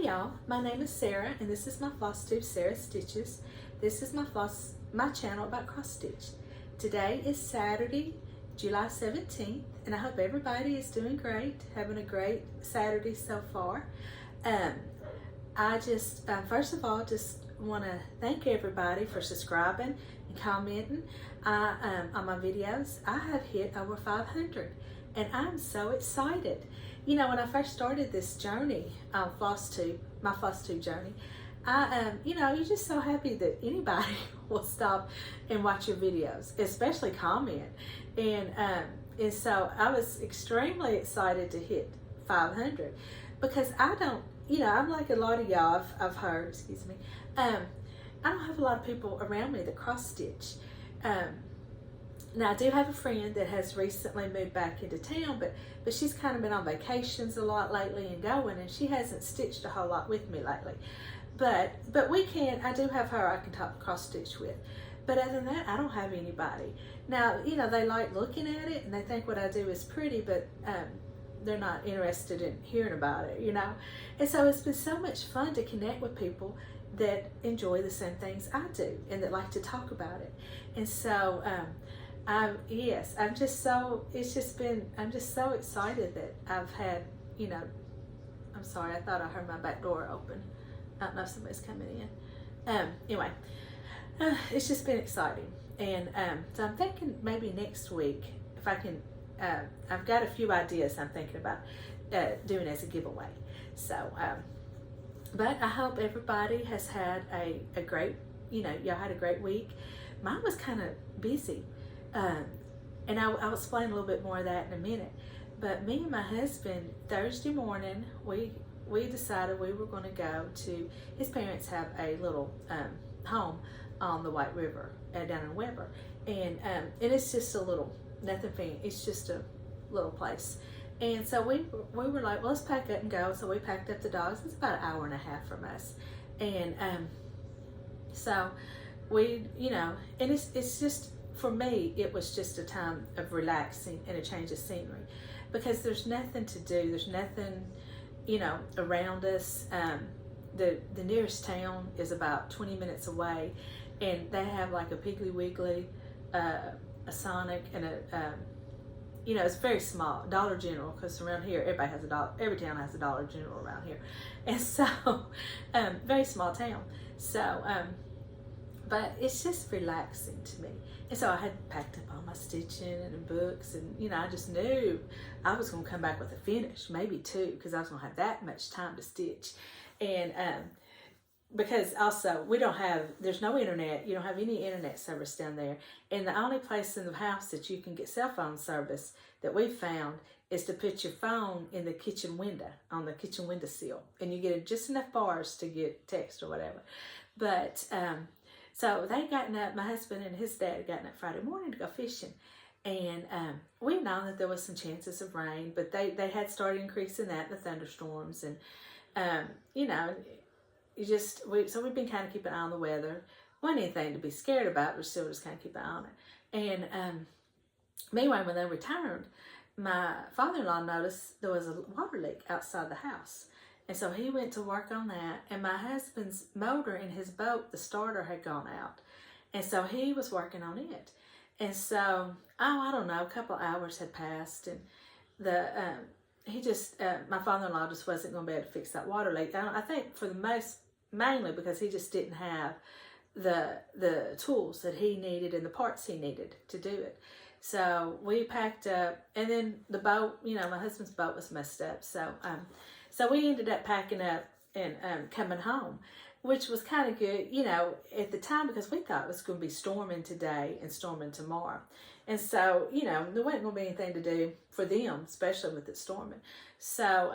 Hey y'all, my name is Sarah and this is my Flosstube Sarah Stitches. This is my channel about cross stitch. Today is Saturday, July 17th, and I hope everybody is doing great, having a great Saturday so far. I just, first of all, just want to thank everybody for subscribing and commenting on my videos. I have hit over 500 and I'm so excited. You know, when I first started this journey on Flosstube, my Flosstube journey, you're just so happy that anybody will stop and watch your videos, especially comment. And so I was extremely excited to hit 500 because I don't, I'm like a lot of y'all, I've heard, excuse me, I don't have a lot of people around me that cross stitch. Now I do have a friend that has recently moved back into town, but she's kind of been on vacations a lot lately and going, and she hasn't stitched a whole lot with me lately. But I do have her I can talk cross stitch with. But other than that, I don't have anybody. Now, they like looking at it and they think what I do is pretty, but they're not interested in hearing about it, And so it's been so much fun to connect with people that enjoy the same things I do and that like to talk about it. And so, I'm just so excited that I've had, I'm sorry, I thought I heard my back door open. I don't know if somebody's coming in. Anyway, it's just been exciting. And so I'm thinking maybe next week, if I can, I've got a few ideas I'm thinking about doing as a giveaway. So, but I hope everybody has had a great, y'all had a great week. Mine was kind of busy. And I'll explain a little bit more of that in a minute. But me and my husband, Thursday morning, we decided we were going to go to, his parents have a little home on the White River down in Weber. And it's just a little, nothing fancy, it's just a little place. And so we were like, well, let's pack up and go. So we packed up the dogs. It's about an hour and a half from us. And so we, and it's just, for me, it was just a time of relaxing and a change of scenery because there's nothing to do. There's nothing, around us. The nearest town is about 20 minutes away, and they have like a Piggly Wiggly, a Sonic, and it's very small, Dollar General, because around here, everybody has a dollar, every town has a Dollar General around here. And so, very small town. So, but it's just relaxing to me. And so I had packed up all my stitching and books, and I just knew I was going to come back with a finish, maybe two, because I was going to have that much time to stitch. And because also there's no internet, you don't have any internet service down there. And the only place in the house that you can get cell phone service that we've found is to put your phone in the kitchen window, on the kitchen windowsill, and you get just enough bars to get text or whatever. But so they gotten up, my husband and his dad had gotten up Friday morning to go fishing. And we've known that there was some chances of rain, but they had started increasing that, the thunderstorms. And, so we've been kind of keeping an eye on the weather. Wasn't anything to be scared about, but still just kind of keep an eye on it. And meanwhile, when they returned, my father-in-law noticed there was a water leak outside the house. And so he went to work on that, and my husband's motor in his boat, the starter had gone out. And so he was working on it. And so, I don't know, a couple hours had passed, and my father-in-law just wasn't going to be able to fix that water leak. I think mainly because he just didn't have the tools that he needed and the parts he needed to do it. So we packed up, and then the boat, my husband's boat was messed up. So we ended up packing up and coming home, which was kind of good, at the time, because we thought it was going to be storming today and storming tomorrow. And so, there wasn't going to be anything to do for them, especially with it storming. So,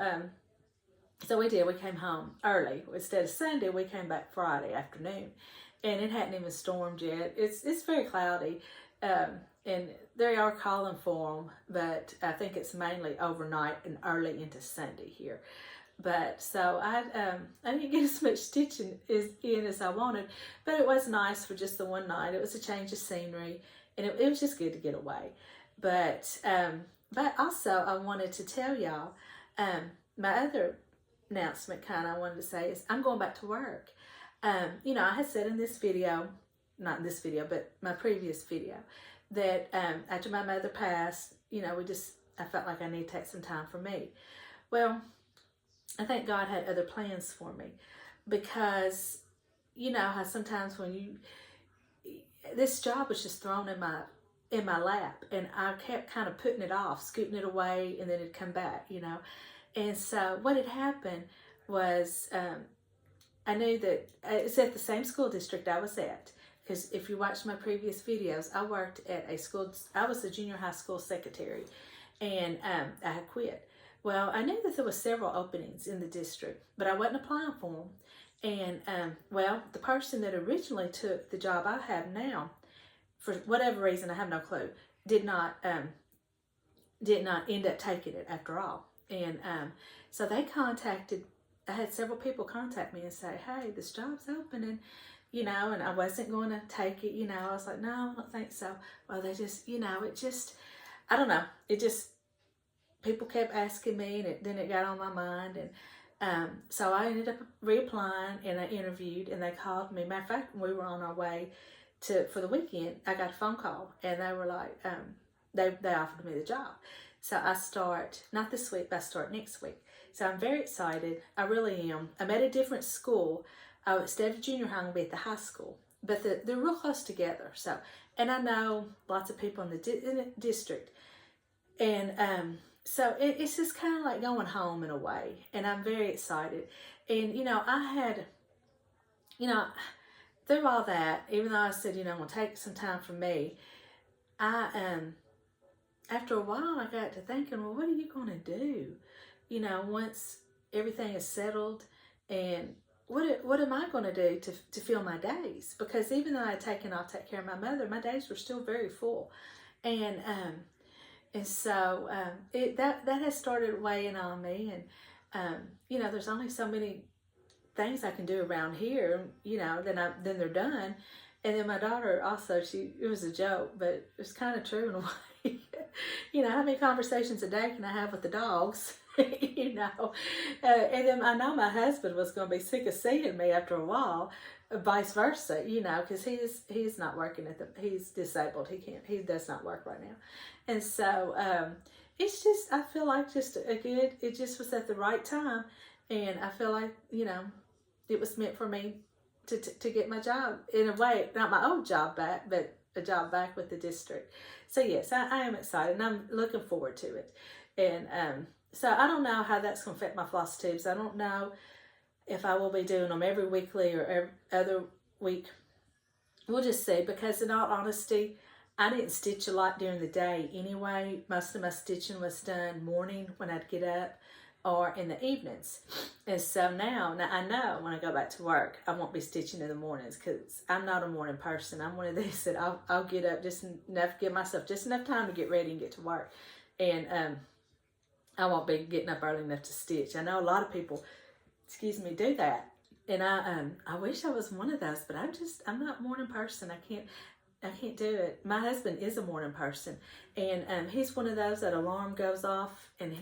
so we did. We came home early. Instead of Sunday, we came back Friday afternoon, and it hadn't even stormed yet. It's very cloudy, and they are calling for them, but I think it's mainly overnight and early into Sunday here. But so I didn't get as much stitching in as I wanted, but it was nice for just the one night. It was a change of scenery, and it was just good to get away. But also I wanted to tell y'all, my other announcement kind of I wanted to say is I'm going back to work. You know, I had said in this video, not in this video, but my previous video, that after my mother passed, you know, I felt like I need to take some time for me. Well, I think God had other plans for me, because you know how sometimes when this job was just thrown in my lap, and I kept kind of putting it off, scooting it away, and then it'd come back, you know. And so what had happened was I knew that it's at the same school district I was at, because if you watched my previous videos, I worked at a school. I was the junior high school secretary, and I had quit. Well, I knew that there were several openings in the district, but I wasn't applying for them. And well, the person that originally took the job I have now, for whatever reason, I have no clue, did not end up taking it after all. And so they contacted. I had several people contact me and say, "Hey, this job's opening," you know, and I wasn't going to take it. You know, I was like, "No, I don't think so." Well, they just, you know, I don't know, people kept asking me, and then it got on my mind, and so I ended up reapplying, and I interviewed, and they called me. Matter of fact, when we were on our way for the weekend, I got a phone call, and they were like, they offered me the job. So I start, not this week, but I start next week. So I'm very excited. I really am. I'm at a different school. Instead of junior high, I'm going to be at the high school. But they're real close together. So, and I know lots of people in the district. And so it's just kind of like going home in a way. And I'm very excited. And, you know, I had, you know, through all that, even though I said, you know, I'm going to take some time for me, after a while, I got to thinking, well, what are you going to do? You know, once everything is settled, and what am I going to do to fill my days? Because even though I had taken off to take care of my mother, my days were still very full. And so that has started weighing on me. And, you know, there's only so many things I can do around here, you know, then they're done. And then my daughter also, it was a joke, but it was kind of true in a way. You know, how many conversations a day can I have with the dogs? You know, and then I know my husband was going to be sick of seeing me after a while, vice versa, you know, because he's not working he's disabled. He does not work right now. And so it's just, I feel like it just was at the right time. And I feel like, you know, it was meant for me to get my job, in a way, not my old job back, but a job back with the district. So yes, I am excited, and I'm looking forward to it. And so I don't know how that's going to affect my Flosstubes. I don't know if I will be doing them every weekly or every other week. We'll just see, because in all honesty, I didn't stitch a lot during the day anyway. Most of my stitching was done morning when I'd get up, or in the evenings. And so now I know when I go back to work, I won't be stitching in the mornings, because I'm not a morning person. I'm one of these that I'll get up just enough, give myself just enough time to get ready and get to work. And I won't be getting up early enough to stitch. I know a lot of people, do that. And I wish I was one of those, but I'm not a morning person. I can't do it. My husband is a morning person, and he's one of those that alarm goes off and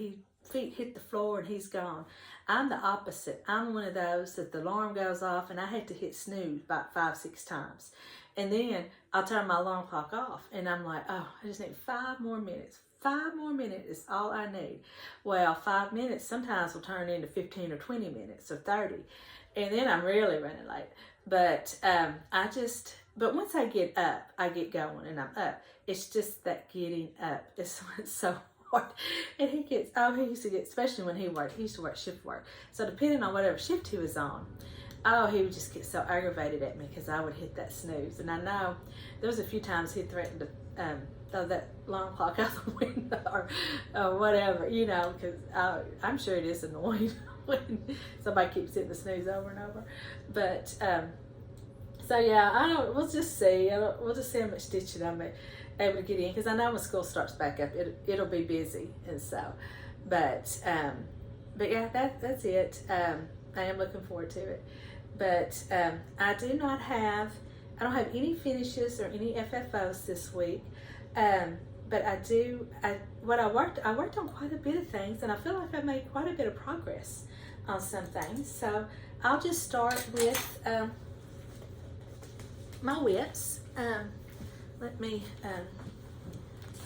feet hit the floor and he's gone. I'm the opposite. I'm one of those that the alarm goes off and I had to hit snooze about 5-6 times. And then I'll turn my alarm clock off and I'm like, oh, I just need 5 more minutes. 5 more minutes is all I need. Well, 5 minutes sometimes will turn into 15 or 20 minutes or 30. And then I'm really running late. But but once I get up, I get going and I'm up. It's just that getting up is so hard. And he used to get, especially when he used to work shift work. So depending on whatever shift he was on, he would just get so aggravated at me because I would hit that snooze. And I know there was a few times he threatened to throw that alarm clock out the window or whatever, you know, because I'm sure it is annoying when somebody keeps hitting the snooze over and over. But so yeah, we'll just see. We'll just see how much stitching I'm able to get in, because I know when school starts back up, it'll be busy. And so, but yeah, that's it. I am looking forward to it. But I don't have any finishes or any FFOs this week. But I worked on quite a bit of things, and I feel like I made quite a bit of progress on some things. So I'll just start with my whips. Let me,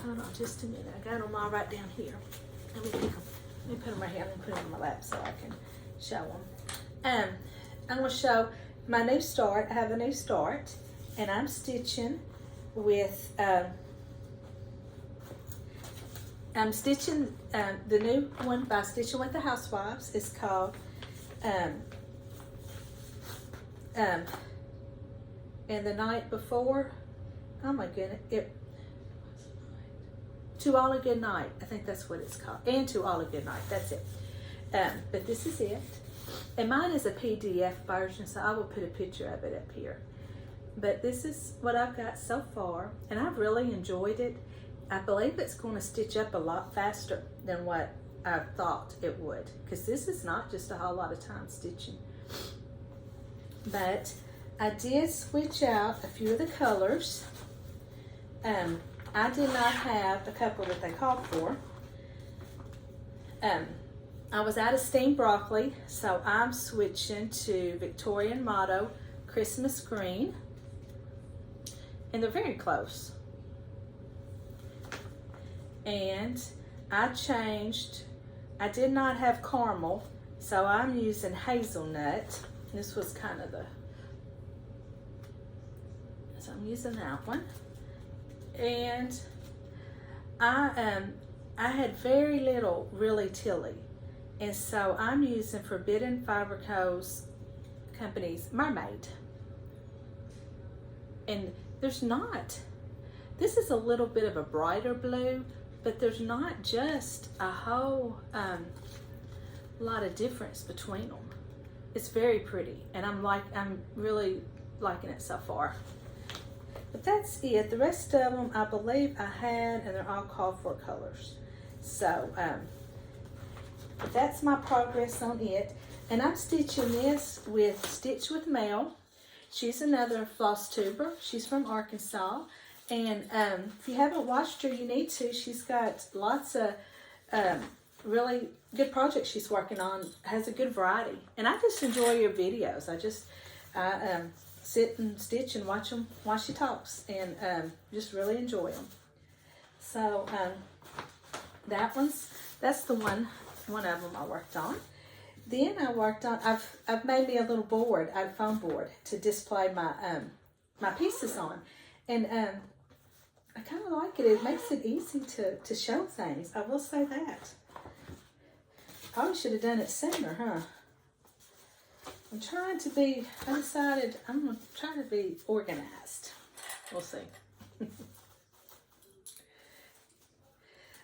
hold on just a minute. I got them all right down here. Let me pick them. Let me put them right here. I'm going to put them on my lap so I can show them. I'm going to show my new start. I have a new start, and I'm stitching with, I'm stitching the new one by Stitching with the Housewives. It's called and the night before, oh my goodness, To All a Good Night. I think that's what it's called. And To All a Good Night. That's it. But this is it. And mine is a PDF version, so I will put a picture of it up here. But this is what I've got so far, and I've really enjoyed it. I believe it's going to stitch up a lot faster than what I thought it would, because this is not just a whole lot of time stitching. But I did switch out a few of the colors. I did not have a couple that they called for. I was out of steamed broccoli, so I'm switching to Victorian Motto Christmas Green. And they're very close. And I changed, I did not have caramel, so I'm using hazelnut. This was kind of the, so I'm using that one. And I had very little really tilly, and so I'm using Forbidden Fiber Co.'s company's Mermaid. And there's not, this is a little bit of a brighter blue, but there's not just a whole lot of difference between them. It's very pretty, and I'm really liking it so far. But that's it. The rest of them, I believe I had, and they're all called for colors. So that's my progress on it. And I'm stitching this with Stitch with Mel. She's another Flosstuber. She's from Arkansas. And if you haven't watched her, you need to. She's got lots of really good projects she's working on. Has a good variety. And I just enjoy her videos. I sit and stitch and watch them while she talks, and just really enjoy them. So that's the one of them I worked on. Then I worked on, I've made me a little board, a foam board to display my my pieces on, and I kind of like it. It makes it easy to show things. I will say that. Probably should have done it sooner, huh? I'm trying to be, I decided I'm going to try to be organized. We'll see.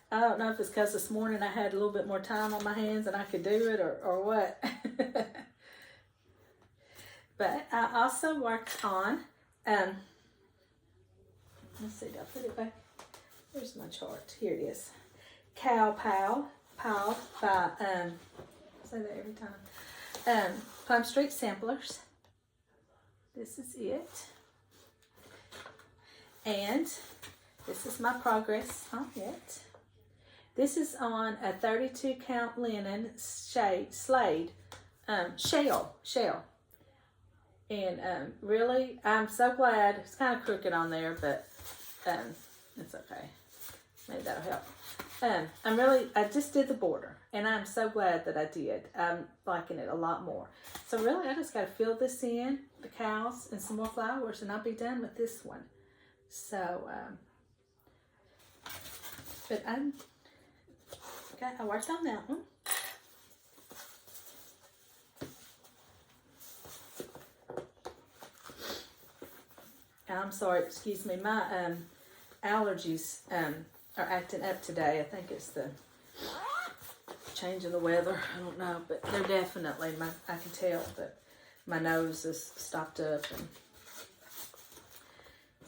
I don't know if it's because this morning I had a little bit more time on my hands and I could do it, or what. But I also worked on, let's see, did I put it back? Where's my chart? Here it is. Cow Pal by, I say that every time. Plum Street Samplers. This is it. And this is my progress on it. This is on a 32 count linen slade shell. And really, I'm so glad. It's kind of crooked on there, but it's okay. Maybe that'll help. I just did the border, and I'm so glad that I did. I'm liking it a lot more. So really, I just got to fill this in, the cows, and some more flowers, and I'll be done with this one. So, but I worked on that one. I'm sorry, excuse me, my allergies are acting up today. I think it's the change in the weather. I don't know, but they're definitely, I can tell that my nose is stopped up. And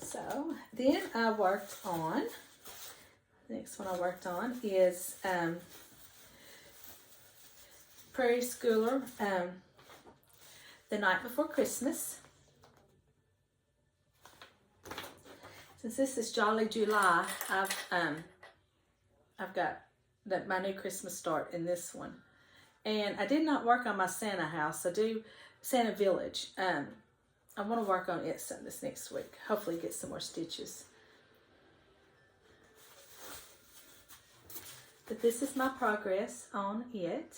so then I worked on, the next one I worked on is Prairie Schooler, The Night Before Christmas. Since this is Jolly July, I've got my new Christmas start in this one, And I did not work on my Santa house. I do Santa Village. I want to work on it some this next week. Hopefully get some more stitches. But this is my progress on it.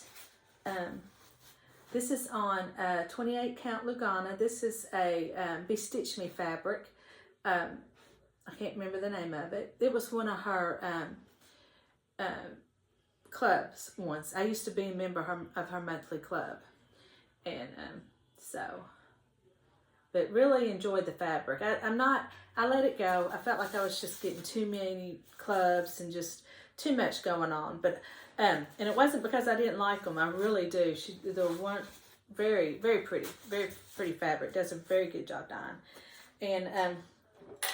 This is on 28 count Lugana. This is a Be Stitch Me fabric. I can't remember the name of it. It was one of her clubs once. I used to be a member of her monthly club. And but really enjoyed the fabric. I let it go. I felt like I was just getting too many clubs and just too much going on. But and it wasn't because I didn't like them. I really do. They weren't very, very pretty fabric. Does a very good job dyeing. And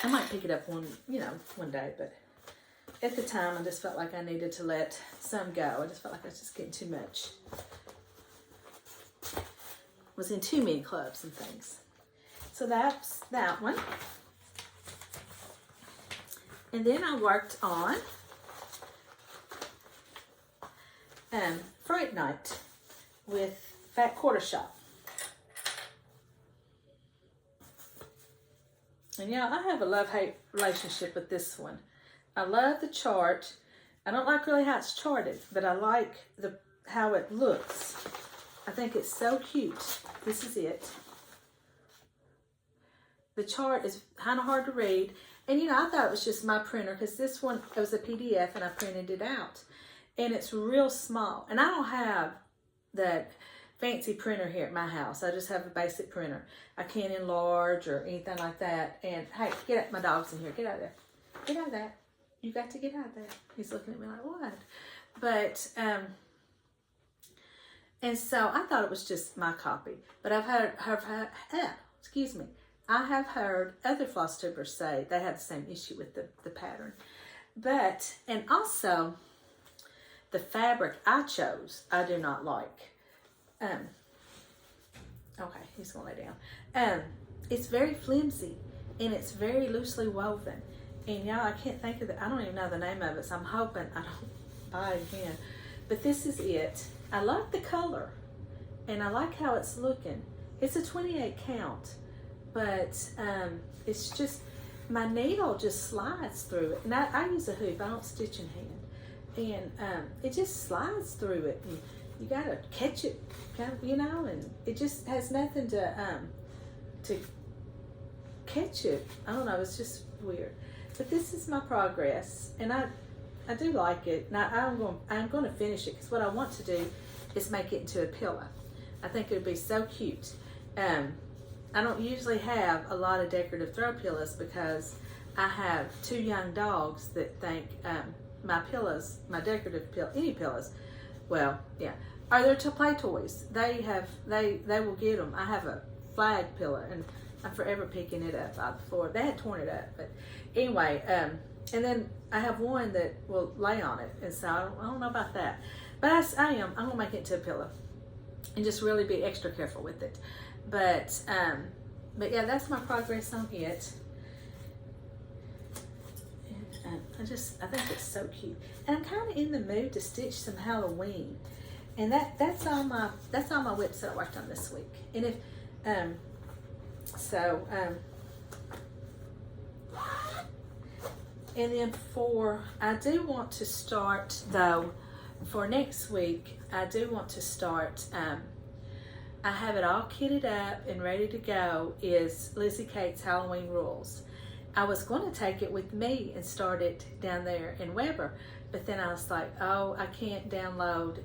I might pick it up one day. But at the time, I just felt like I needed to let some go. I just felt like I was just getting too much. Was in too many clubs and things. So that's that one. And then I worked on Fright Night with Fat Quarter Shop. And yeah, I have a love-hate relationship with this one. I love the chart. I don't like really how it's charted, but I like how it looks. I think it's so cute. This is it. The chart is kind of hard to read. And I thought it was just my printer because this one, it was a PDF and I printed it out. And it's real small. And I don't have that fancy printer here at my house. I just have a basic printer. I can't enlarge or anything like that. And hey, get out, my dog's in here. Get out of there. Get out of that. You got to get out of there. He's looking at me like, what? But, and so I thought it was just my copy. But I have heard other Flosstubers say they had the same issue with the pattern. But, and also, the fabric I chose, I do not like. Okay, he's gonna lay down. It's very flimsy, and it's very loosely woven. And y'all, I can't think of I don't even know the name of it, so I'm hoping I don't buy it again. But this is it. I like the color, and I like how it's looking. It's a 28 count. But it's just, my needle just slides through it. And I use a hoop, I don't stitch in hand. And it just slides through it. And you gotta catch it, and it just has nothing to catch it. I don't know, it's just weird. But this is my progress, and I do like it. Now I'm going to finish it because what I want to do is make it into a pillow. I think it would be so cute. I don't usually have a lot of decorative throw pillows because I have 2 young dogs that think my pillows, my decorative pillow, any pillows, well, yeah, are there to play toys. They will get them. I have a flag pillow, and I'm forever picking it up off the floor. They had torn it up, but anyway, and then I have one that will lay on it, and so I don't know about that. But I'm gonna make it into a pillow, and just really be extra careful with it. But yeah, that's my progress on it. And I think it's so cute. And I'm kind of in the mood to stitch some Halloween. And that's all my whips that I worked on this week. And if and then I do want to start though, for next week, I do want to start, I have it all kitted up and ready to go, is Lizzie Kate's Halloween Rules. I was going to take it with me and start it down there in Weber, but then I was like, oh, I can't download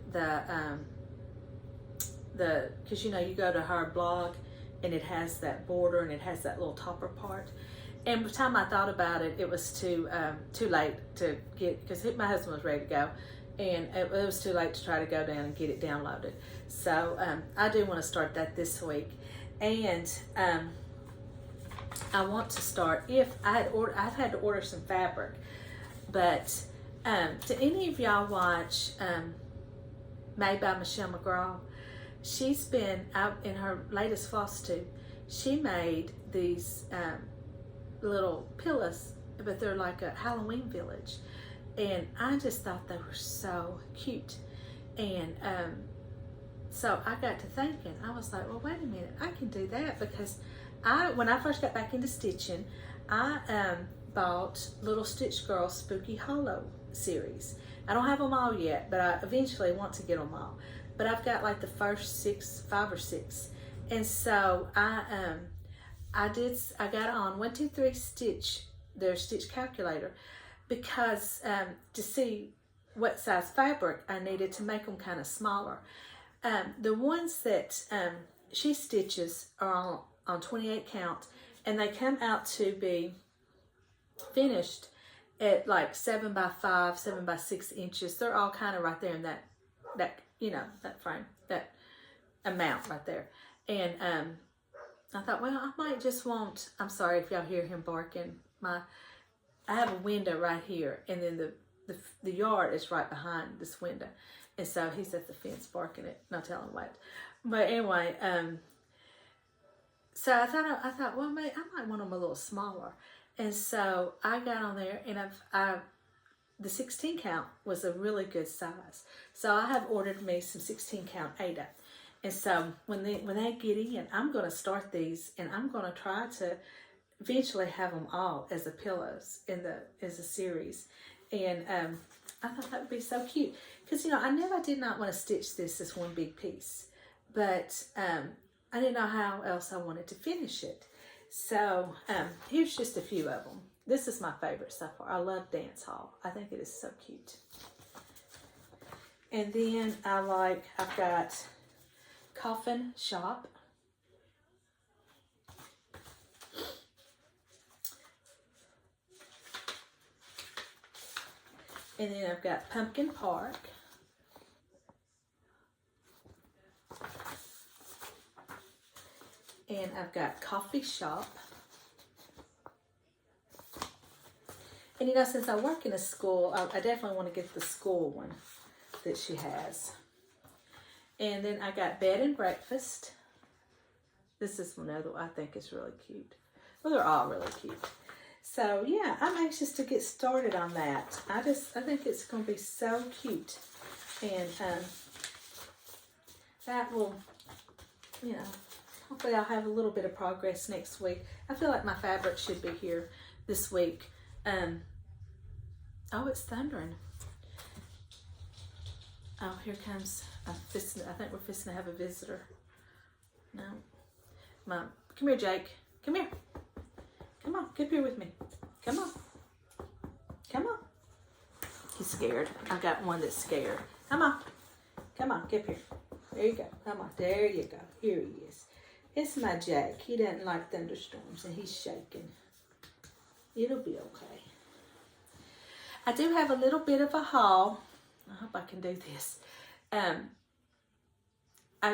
because you go to her blog and it has that border and it has that little topper part. And by the time I thought about it, it was too late to get, because my husband was ready to go, and it was too late to try to go down and get it downloaded. So I do want to start that this week, and I want to start. I've had to order some fabric, but do any of y'all watch Made by Michelle McGraw? She's been out in her latest Flosstube. She made these little pillows, but they're like a Halloween village, and I just thought they were so cute. And so I got to thinking, I was like, well, wait a minute, I can do that, because when I first got back into stitching, I bought Little Stitch Girl Spooky Hollow series. I don't have them all yet, but I eventually want to get them all. But I've got like the first 5 or 6. And so I got on 1, 2, 3 stitch, their stitch calculator, because to see what size fabric I needed to make them kind of smaller. The ones that she stitches are on 28 count, and they come out to be finished at like 7 by 5, 7 by 6 inches. They're all kind of right there in that that frame, that amount right there. And I thought, well, I might just want, I'm sorry if y'all hear him barking. I have a window right here, and then the yard is right behind this window. And so he's at the fence barking it, not telling what. But anyway, so I thought, well, maybe I might want them a little smaller. And so I got on there, and the 16 count was a really good size. So I have ordered me some 16 count Ada. And so when they get in, I'm going to start these, and I'm going to try to eventually have them all as a pillows as a series. And I thought that would be so cute, because I knew I did not want to stitch this as one big piece, but I didn't know how else I wanted to finish it. So here's just a few of them. This is my favorite so far. I love Dance Hall. I think it is so cute. And then I've got Coffin Shop. And then I've got Pumpkin Park. And I've got Coffee Shop. And since I work in a school, I definitely want to get the school one that she has. And then I got Bed and Breakfast. This is another one I think is really cute. Well, they're all really cute. So yeah, I'm anxious to get started on that. I think it's going to be so cute. And that will, hopefully I'll have a little bit of progress next week. I feel like my fabric should be here this week. Oh, it's thundering. Oh, here comes, I think we're fixing to have a visitor. No. Come here, Jake. Come here. Come on, get here with me. Come on. Come on. He's scared. I got one that's scared. Come on. Come on, get here. There you go. Come on. There you go. Here he is. It's my Jake. He doesn't like thunderstorms, and he's shaking. It'll be okay. I do have a little bit of a haul. I hope I can do this. I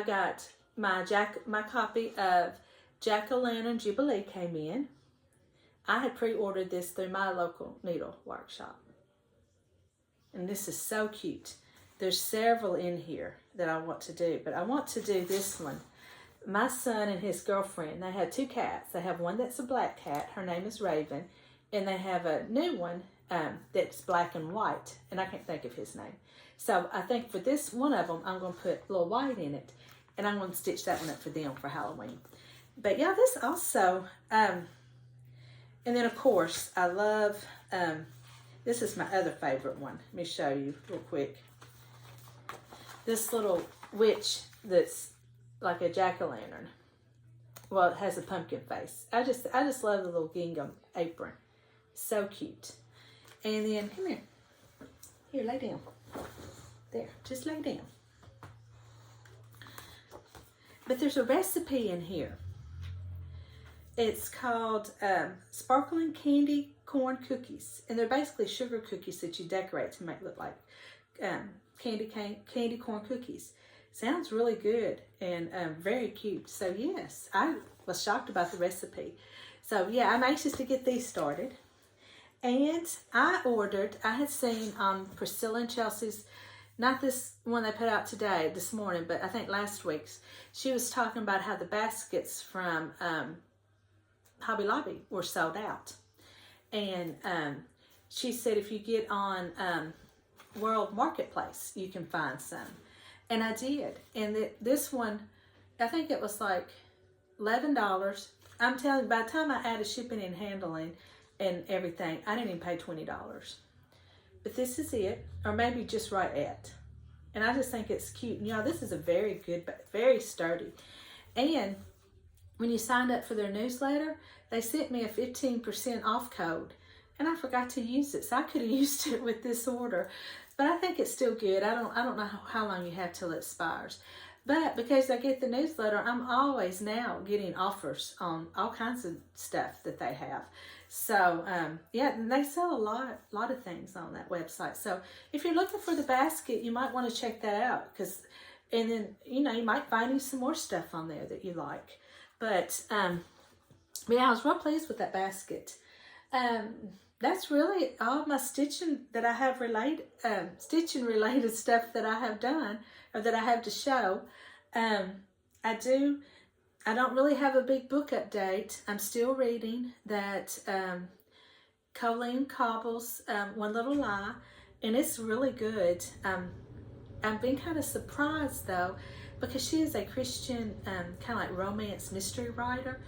got my copy of Jack-O-Lantern Jubilee came in. I had pre-ordered this through my local needle workshop. And this is so cute. There's several in here that I want to do, but I want to do this one. My son and his girlfriend, they have 2 cats. They have one that's a black cat. Her name is Raven. And they have a new one that's black and white. And I can't think of his name. So I think for this one of them, I'm going to put a little white in it. And I'm going to stitch that one up for them for Halloween. But yeah, this also... and then, of course, I love... this is my other favorite one. Let me show you real quick. This little witch that's like a jack-o'-lantern. Well, it has a pumpkin face. I just love the little gingham apron. So cute. And then, come here. Here, lay down. There, just lay down. But there's a recipe in here. It's called Sparkling Candy Corn Cookies. And they're basically sugar cookies that you decorate to make look like candy corn cookies. Sounds really good and very cute. So yes, I was shocked about the recipe. So yeah, I'm anxious to get these started. And I had seen on Priscilla and Chelsea's, not this one they put out today, this morning, but I think last week's, she was talking about how the baskets from Hobby Lobby were sold out. And she said if you get on World Marketplace, you can find some. And I did. And this one, I think it was like $11. I'm telling you, by the time I added shipping and handling and everything, I didn't even pay $20. But this is it, or maybe just right at. And I just think it's cute. You know, this is a very good, very sturdy. And when you signed up for their newsletter, they sent me a 15% off code. And I forgot to use it, so I could have used it with this order. But I think it's still good. I don't know how long you have till it expires. But because I get the newsletter, I'm always now getting offers on all kinds of stuff that they have. So, yeah, and they sell a lot of things on that website. So if you're looking for the basket, you might want to check that out. And then, you know, you might find you some more stuff on there that you like. But yeah, I was real pleased with that basket. That's really all my stitching that I have stitching related stuff that I have done, or that I have to show. I don't really have a big book update. I'm still reading that Colleen Cobble's One Little Lie, and it's really good. I've been kind of surprised though, because she is a Christian kind of like romance mystery writer.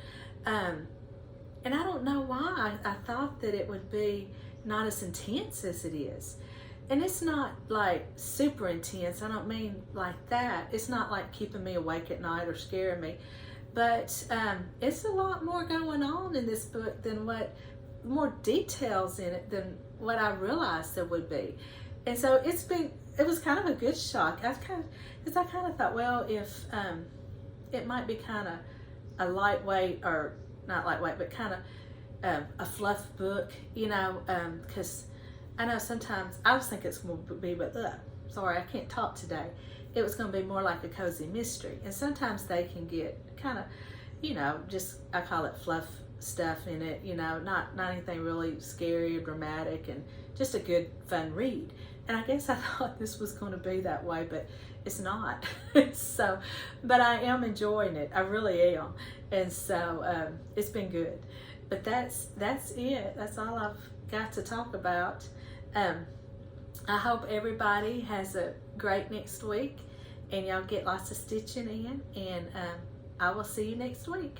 And I don't know why I thought that it would be not as intense as it is. And it's not like super intense. I don't mean like that. It's not like keeping me awake at night or scaring me. But it's a lot more going on in this book than more details in it than what I realized there would be. And so it was kind of a good shock. Because I kind of thought, well, if it might be kind of a lightweight, or not lightweight, but kind of a fluff book, you know, because I know sometimes I was thinking it's going to be, but sorry, I can't talk today. It was going to be more like a cozy mystery, and sometimes they can get kind of, you know, just, I call it fluff stuff in it, you know, not anything really scary or dramatic, and just a good fun read. And I guess I thought this was going to be that way, but it's not. So, but I am enjoying it. I really am. And so it's been good. But that's it. That's all I've got to talk about. I hope everybody has a great next week, and y'all get lots of stitching in, and I will see you next week.